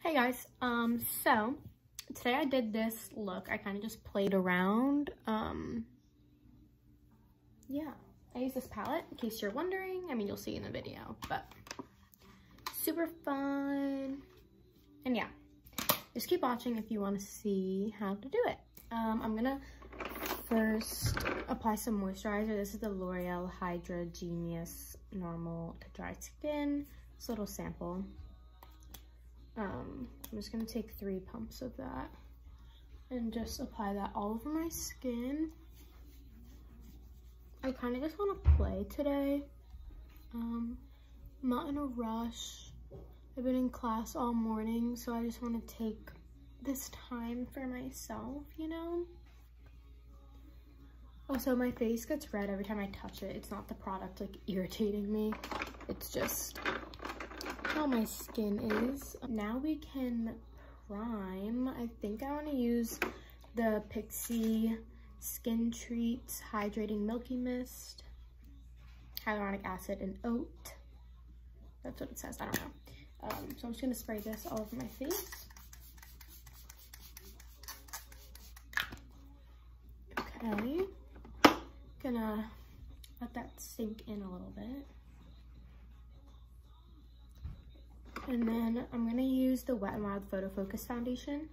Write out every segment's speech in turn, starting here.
Hey guys, so today I did this look. I kind of just played around. Yeah, I used this palette in case you're wondering. I mean, you'll see in the video, but super fun. And yeah, just keep watching if you want to see how to do it. I'm gonna first apply some moisturizer. This is the L'Oreal Hydra Genius Normal to Dry Skin. It's a little sample. I'm just gonna take 3 pumps of that and just apply that all over my skin. I kind of just want to play today. I'm not in a rush. I've been in class all morning, so I just want to take this time for myself, you know? Also, my face gets red every time I touch it. It's not the product like irritating me. It's just how my skin is. Now we can prime. I think I want to use the Pixie Skin Treats Hydrating Milky Mist, hyaluronic acid and oat. That's what it says. I don't know. So I'm just gonna spray this all over my face. Okay, gonna let that sink in a little bit. And then I'm gonna use the Wet n Wild Photo Focus Foundation.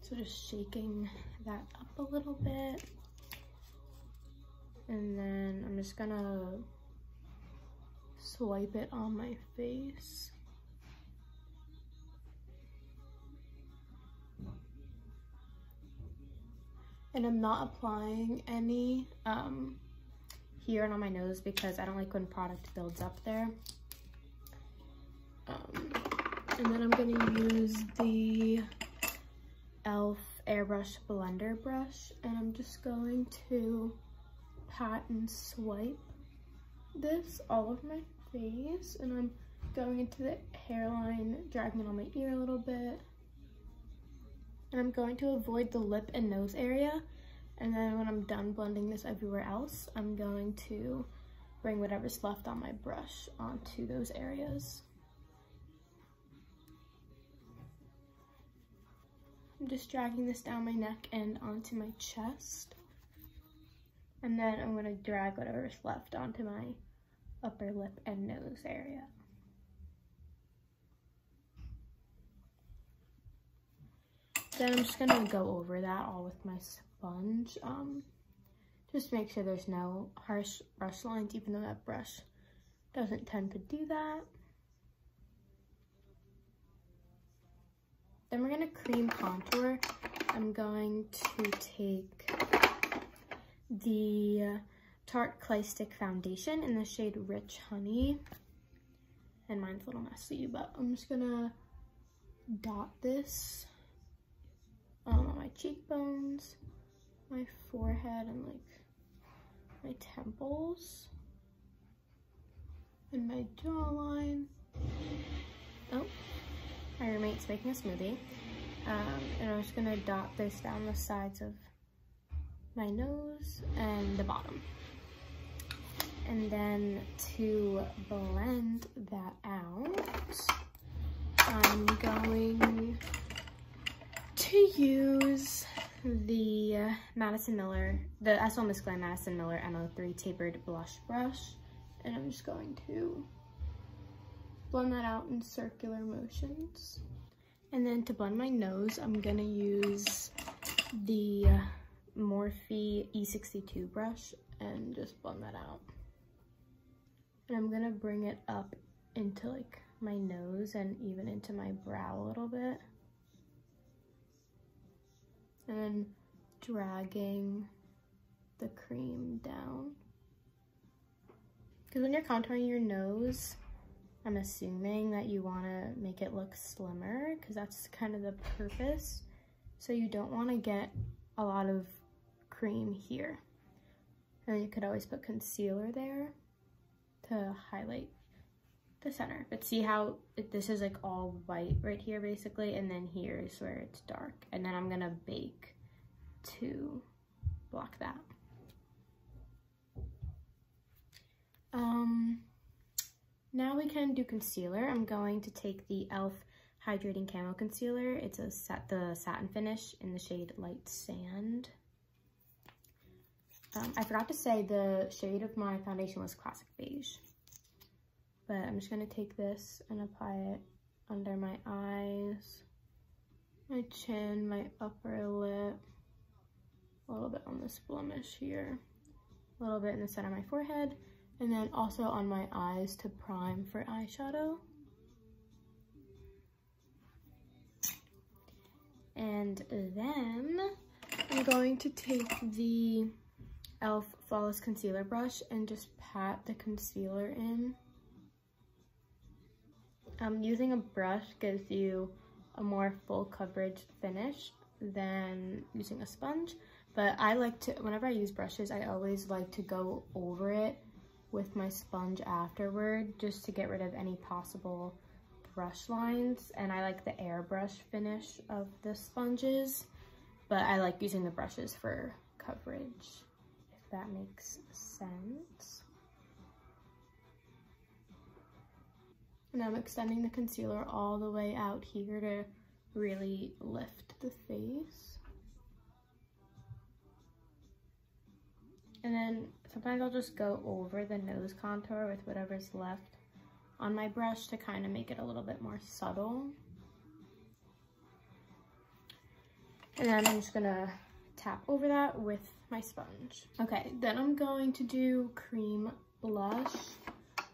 So just shaking that up a little bit. And then I'm just gonna swipe it on my face. And I'm not applying any here and on my nose because I don't like when product builds up there. And then I'm gonna use the e.l.f. Airbrush Blender Brush, and I'm just going to pat and swipe this all over my face, and I'm going into the hairline, dragging it on my ear a little bit. And I'm going to avoid the lip and nose area, and then when I'm done blending this everywhere else, I'm going to bring whatever's left on my brush onto those areas. I'm just dragging this down my neck and onto my chest. And then I'm going to drag whatever's left onto my upper lip and nose area. Then I'm just going to go over that all with my sponge. Just make sure there's no harsh brush lines, even though that brush doesn't tend to do that. Then we're gonna cream contour. I'm going to take the Tarte Clay Stick Foundation in the shade Rich Honey. And mine's a little messy, but I'm just gonna dot this on my cheekbones, my forehead, and like my temples, and my jawline. Oh. My roommate's making a smoothie, and I'm just gonna dot this down the sides of my nose and the bottom. And then to blend that out, I'm going to use the Madison Miller, the SL Miss Glam Madison Miller MO3 Tapered Blush Brush, and I'm just going to blend that out in circular motions. And then to blend my nose, I'm gonna use the Morphe E62 brush and just blend that out. And I'm gonna bring it up into like my nose and even into my brow a little bit. And then dragging the cream down. Because when you're contouring your nose, I'm assuming that you want to make it look slimmer because that's kind of the purpose. So you don't want to get a lot of cream here. And you could always put concealer there to highlight the center. But see how this is like all white right here basically, and then here is where it's dark. And then I'm going to bake to block that. Now we can do concealer. I'm going to take the e.l.f. Hydrating Camo Concealer. It's the satin finish in the shade Light Sand. I forgot to say the shade of my foundation was Classic Beige. But I'm just going to take this and apply it under my eyes, my chin, my upper lip, a little bit on this blemish here, a little bit in the center of my forehead, and then also on my eyes to prime for eyeshadow. And then I'm going to take the e.l.f. Flawless Concealer brush and just pat the concealer in. Using a brush gives you a more full coverage finish than using a sponge, but I like to, whenever I use brushes, I always like to go over it with my sponge afterward just to get rid of any possible brush lines. And I like the airbrush finish of the sponges, but I like using the brushes for coverage, if that makes sense. And I'm extending the concealer all the way out here to really lift the face. And then sometimes I'll just go over the nose contour with whatever's left on my brush to kind of make it a little bit more subtle. And then I'm just gonna tap over that with my sponge. Okay, then I'm going to do cream blush.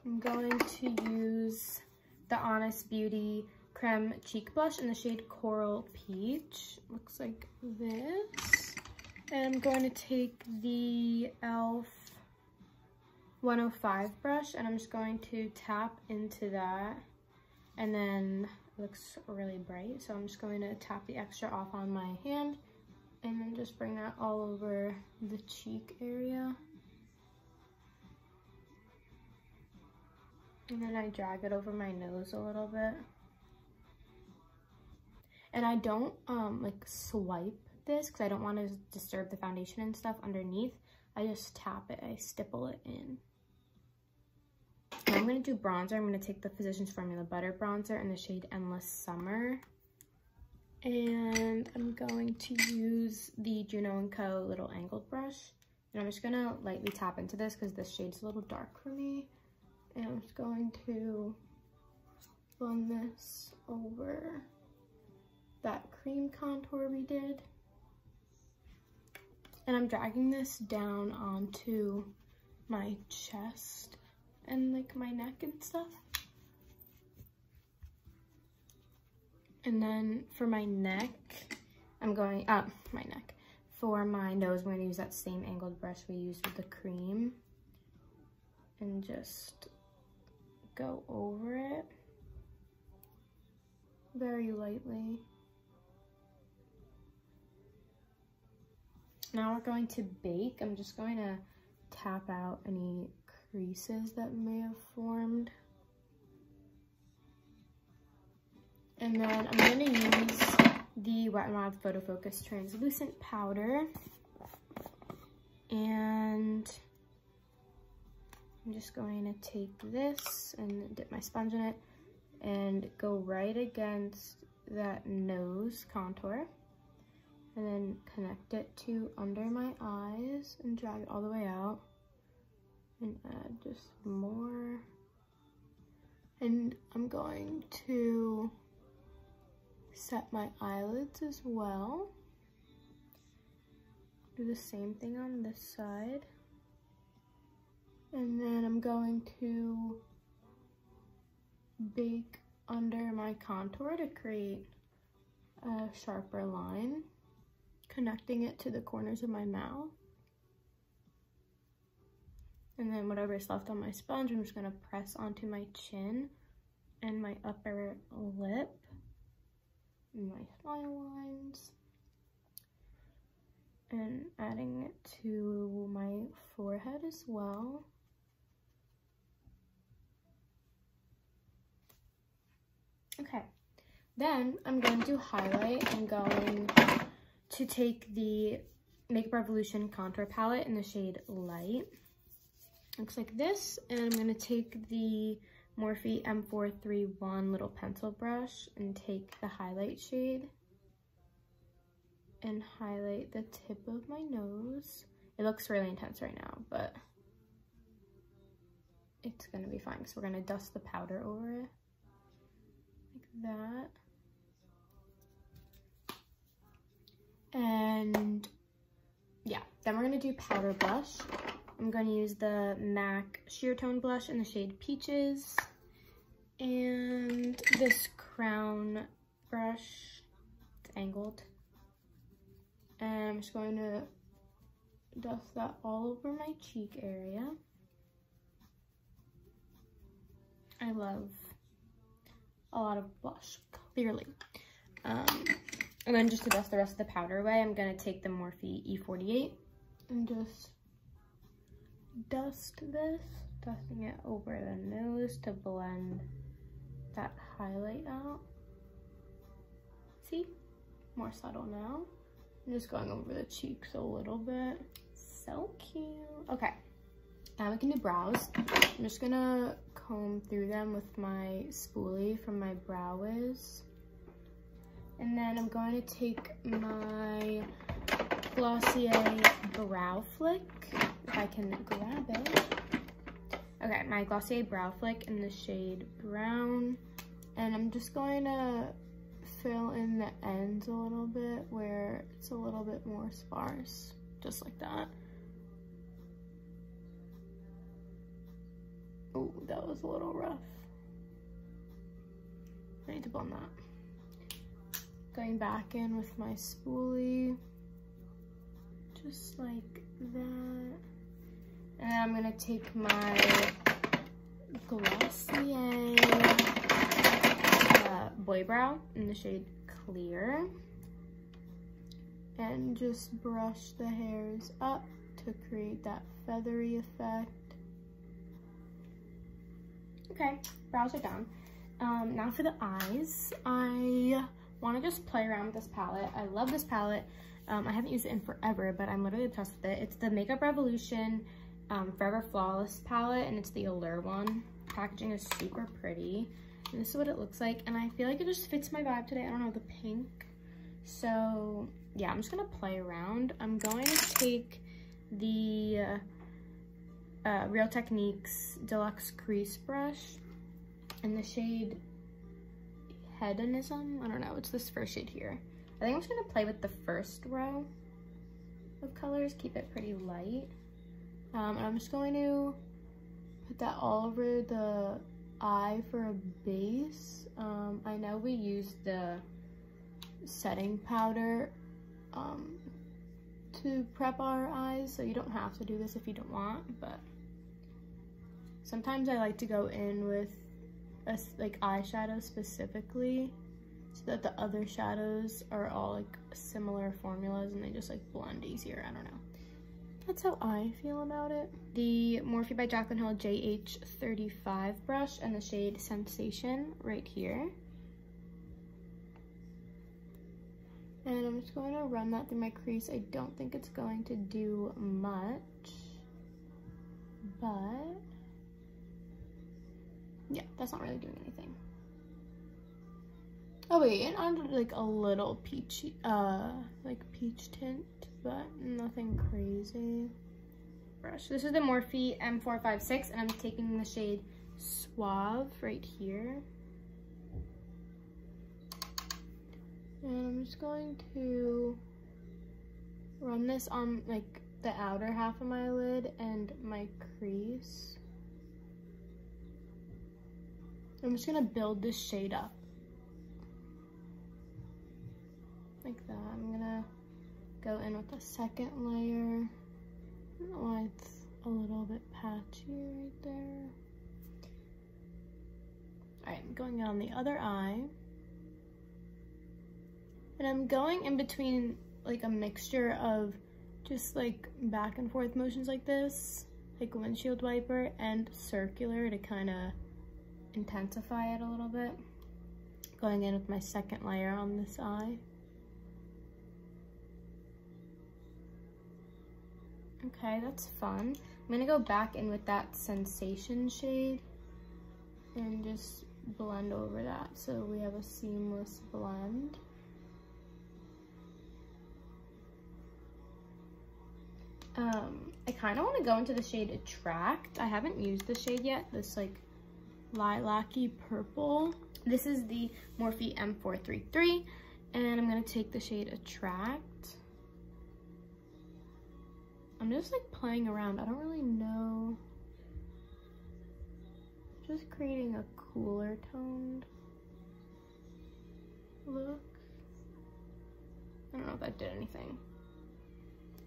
I'm going to use the Honest Beauty Creme Cheek Blush in the shade Coral Peach. Looks like this. And I'm going to take the e.l.f. 105 brush and I'm just going to tap into that. And then it looks really bright, so I'm just going to tap the extra off on my hand and then just bring that all over the cheek area. And then I drag it over my nose a little bit. And I don't like swipe this because I don't want to disturb the foundation and stuff underneath. I just tap it, I stipple it in. Now I'm going to do bronzer. I'm going to take the Physicians Formula Butter Bronzer in the shade Endless Summer. And I'm going to use the Juno & Co. Little Angled Brush. And I'm just going to lightly tap into this because this shade's a little dark for me. And I'm just going to blend this over that cream contour we did. And I'm dragging this down onto my chest and like my neck and stuff. And then for my neck, I'm going up my neck. For my nose, I'm going to use that same angled brush we used with the cream and just go over it very lightly. Now we're going to bake. I'm just going to tap out any creases that may have formed. And then I'm going to use the Wet n Wild Photo Focus Translucent Powder. And I'm just going to take this and dip my sponge in it and go right against that nose contour. And then connect it to under my eyes and drag it all the way out. And add just more. And I'm going to set my eyelids as well. Do the same thing on this side. And then I'm going to bake under my contour to create a sharper line, connecting it to the corners of my mouth. And then whatever is left on my sponge, I'm just going to press onto my chin and my upper lip and my smile lines. And adding it to my forehead as well. Okay, then I'm going to highlight. I'm going to take the Makeup Revolution Contour Palette in the shade Light. Looks like this. And I'm going to take the Morphe M431 little pencil brush and take the highlight shade and highlight the tip of my nose. It looks really intense right now, but it's gonna be fine because we're gonna dust the powder over it like that. And yeah, then we're gonna do powder blush. I'm gonna use the MAC Sheer Tone blush in the shade Peaches and this crown brush. It's angled. And I'm just going to dust that all over my cheek area. I love a lot of blush, clearly. And then just to dust the rest of the powder away, I'm gonna take the Morphe E48 and just dust this, dusting it over the nose to blend that highlight out. See? More subtle now. I'm just going over the cheeks a little bit. So cute. Okay, now we can do brows. I'm just gonna comb through them with my spoolie from my Brow Wiz. And then I'm going to take my Glossier Brow Flick, if I can grab it. Okay, my Glossier Brow Flick in the shade Brown. And I'm just going to fill in the ends a little bit where it's a little bit more sparse, just like that. Oh, that was a little rough. I need to blend that. Going back in with my spoolie, just like that. And then I'm gonna take my Glossier Boy Brow in the shade Clear and just brush the hairs up to create that feathery effect. Okay, brows are done. Now for the eyes, I want to just play around with this palette. I love this palette. I haven't used it in forever, but I'm literally obsessed with it. It's the Makeup Revolution Forever Flawless palette, and it's the Allure one. Packaging is super pretty, and this is what it looks like, and I feel like it just fits my vibe today. I don't know, the pink. So yeah, I'm just gonna play around. I'm going to take the Real Techniques Deluxe Crease Brush in the shade Hedonism. I don't know, it's this first shade here. I think I'm just gonna play with the first row of colors, keep it pretty light. And I'm just going to put that all over the eye for a base. I know we used the setting powder to prep our eyes, so you don't have to do this if you don't want, but sometimes I like to go in with like eyeshadow specifically so that the other shadows are all like similar formulas and they just like blend easier. I don't know. That's how I feel about it. The Morphe by Jaclyn Hill JH35 brush and the shade Sensation right here. And I'm just going to run that through my crease. I don't think it's going to do much, but yeah, that's not really doing anything. Oh wait, and I'm like a little peachy, like peach tint, but nothing crazy. Brush. This is the Morphe M456, and I'm taking the shade Suave right here. And I'm just going to run this on like the outer half of my lid and my crease. I'm just gonna build this shade up. Like that. I'm gonna go in with a second layer. I don't know why it's a little bit patchy right there. Alright, I'm going on the other eye. And I'm going in between like a mixture of just like back and forth motions like this, like windshield wiper, and circular to kind of intensify it a little bit. Going in with my second layer on this eye. Okay, that's fun. I'm gonna go back in with that Sensation shade and just blend over that so we have a seamless blend. I kind of want to go into the shade Attract. I haven't used the shade yet, this like lilac-y purple. This is the Morphe M433, and I'm going to take the shade Attract. I'm just like playing around. I don't really know. Just creating a cooler toned look. I don't know if that did anything.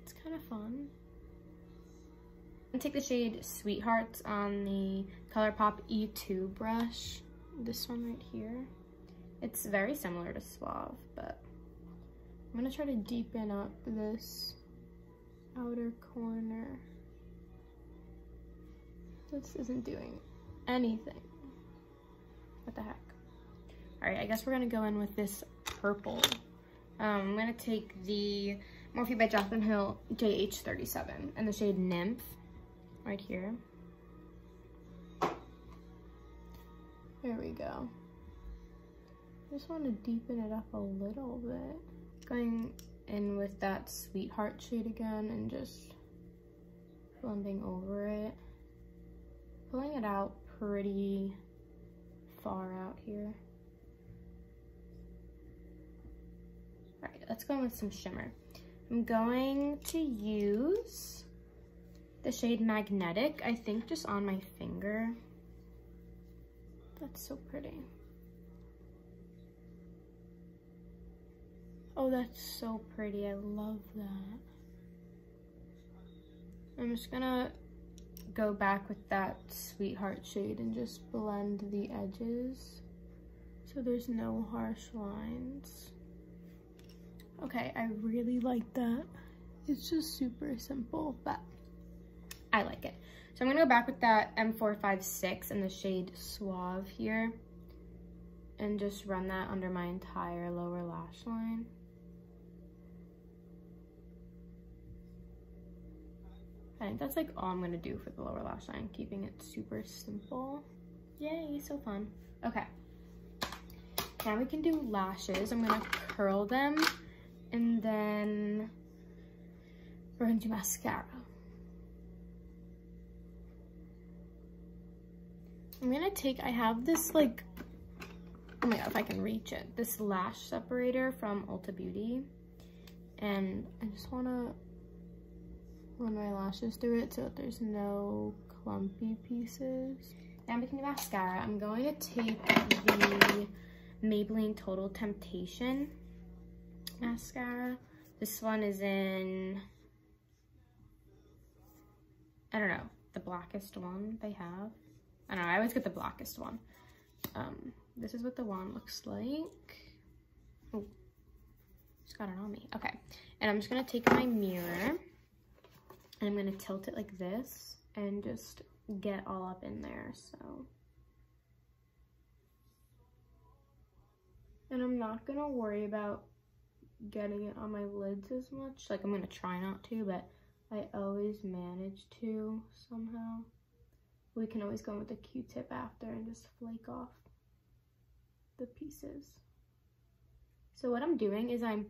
It's kind of fun. I'm gonna take the shade Sweethearts on the ColourPop E2 brush. This one right here. It's very similar to Suave, but I'm gonna try to deepen up this outer corner. This isn't doing anything. What the heck? All right, I guess we're gonna go in with this purple. I'm gonna take the Morphe by Jaclyn Hill JH37 and the shade Nymph right here. There we go. Just want to deepen it up a little bit. Going in with that Sweetheart shade again and just blending over it. Pulling it out pretty far out here. Alright, let's go in with some shimmer. I'm going to use the shade Magnetic, I think just on my finger. That's so pretty. Oh, that's so pretty. I love that. I'm just gonna go back with that Sweetheart shade and just blend the edges so there's no harsh lines. Okay, I really like that. It's just super simple, but I like it. So I'm gonna go back with that M456 in the shade Suave here and just run that under my entire lower lash line. I think that's like all I'm gonna do for the lower lash line, keeping it super simple. Yay, so fun. Okay, now we can do lashes. I'm gonna curl them and then we're gonna do mascara. I'm gonna take, I have this like, oh my god, if I can reach it, this lash separator from Ulta Beauty, and I just wanna run my lashes through it so that there's no clumpy pieces. Now we can do mascara. I'm going to take the Maybelline Total Temptation mascara. This one is in, I don't know, the blackest one they have. I don't know, I always get the blackest one. This is what the wand looks like. Oh, just got it on me. Okay, and I'm just gonna take my mirror and I'm gonna tilt it like this and just get all up in there, so. And I'm not gonna worry about getting it on my lids as much. Like, I'm gonna try not to, but I always manage to somehow. We can always go in with a Q-tip after and just flake off the pieces. So what I'm doing is I'm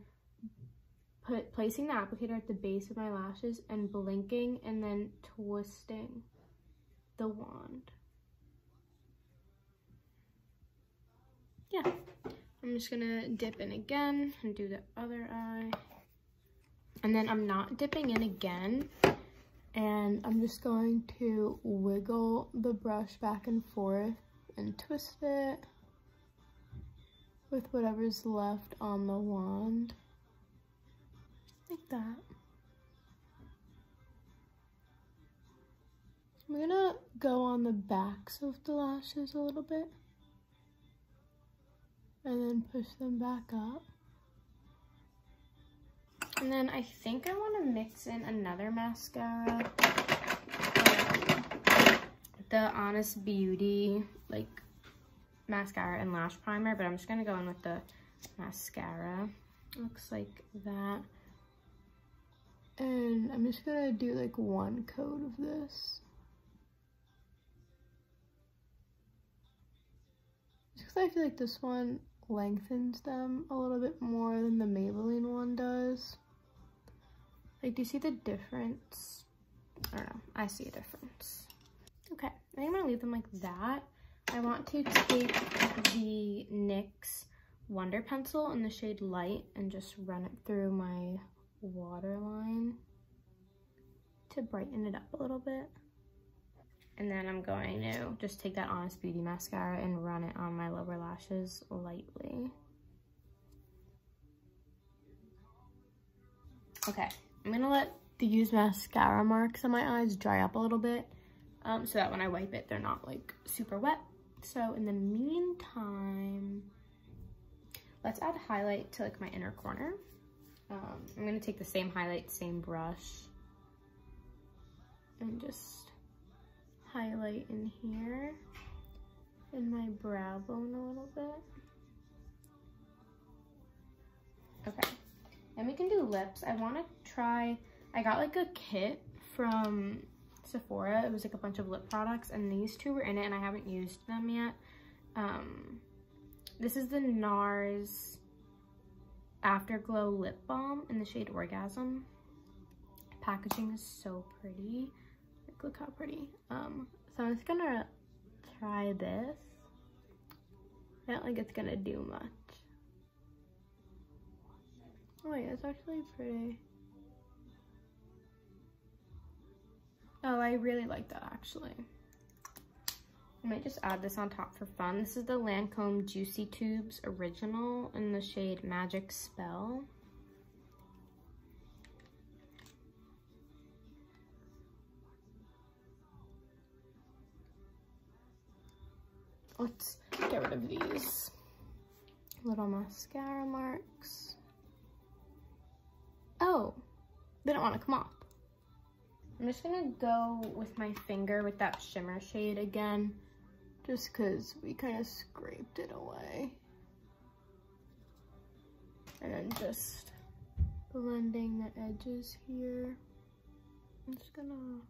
placing the applicator at the base of my lashes and blinking and then twisting the wand. Yeah, I'm just gonna dip in again and do the other eye. And then I'm not dipping in again, and I'm just going to wiggle the brush back and forth and twist it with whatever's left on the wand. Like that. I'm gonna go on the backs of the lashes a little bit and then push them back up. And then I think I want to mix in another mascara. The Honest Beauty like mascara and lash primer, but I'm just gonna go in with the mascara. Looks like that. And I'm just gonna do like one coat of this. because I feel like this one lengthens them a little bit more than the Maybelline one does. Like, do you see the difference? I don't know. I see a difference. Okay, I think I'm gonna leave them like that. I want to take the NYX Wonder Pencil in the shade Light and just run it through my waterline to brighten it up a little bit. And then I'm going to just take that Honest Beauty mascara and run it on my lower lashes lightly. Okay, I'm gonna let the used mascara marks on my eyes dry up a little bit so that when I wipe it, they're not like super wet. So in the meantime, let's add highlight to like my inner corner. I'm gonna take the same highlight, same brush, and just highlight in here, in my brow bone a little bit. Okay, and we can do lips. I wanna try, I got like a kit from Sephora. It was like a bunch of lip products, and these two were in it, and I haven't used them yet. This is the NARS Afterglow Lip Balm in the shade Orgasm. Packaging is so pretty. Like, look how pretty. So I'm just gonna try this. I don't think it's gonna do much. Oh yeah, it's actually pretty. Oh, I really like that actually. I might just add this on top for fun. This is the Lancome Juicy Tubes Original in the shade Magic Spell. Let's get rid of these little mascara marks. Oh, they don't want to come off. I'm just gonna go with my finger with that shimmer shade again, just because we kind of scraped it away. And then just blending the edges here. I'm just gonna...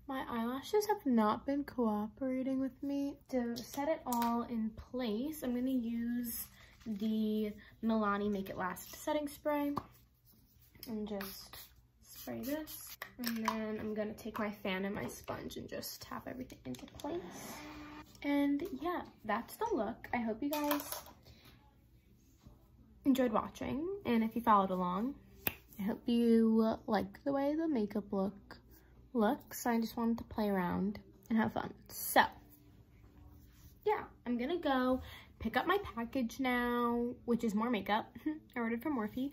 My eyelashes have not been cooperating with me. To set it all in place, I'm gonna use the Milani Make It Last setting spray and just spray this. And then I'm gonna take my fan and my sponge and just tap everything into place. And yeah, that's the look. I hope you guys enjoyed watching, and if you followed along, I hope you like the way the makeup looks. I just wanted to play around and have fun. So yeah, I'm gonna go pick up my package now, which is more makeup. I ordered from Morphe.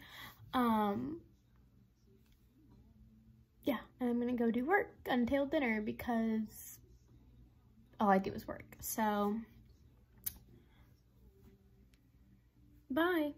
Yeah, and I'm gonna go do work until dinner because all I do is work. So bye.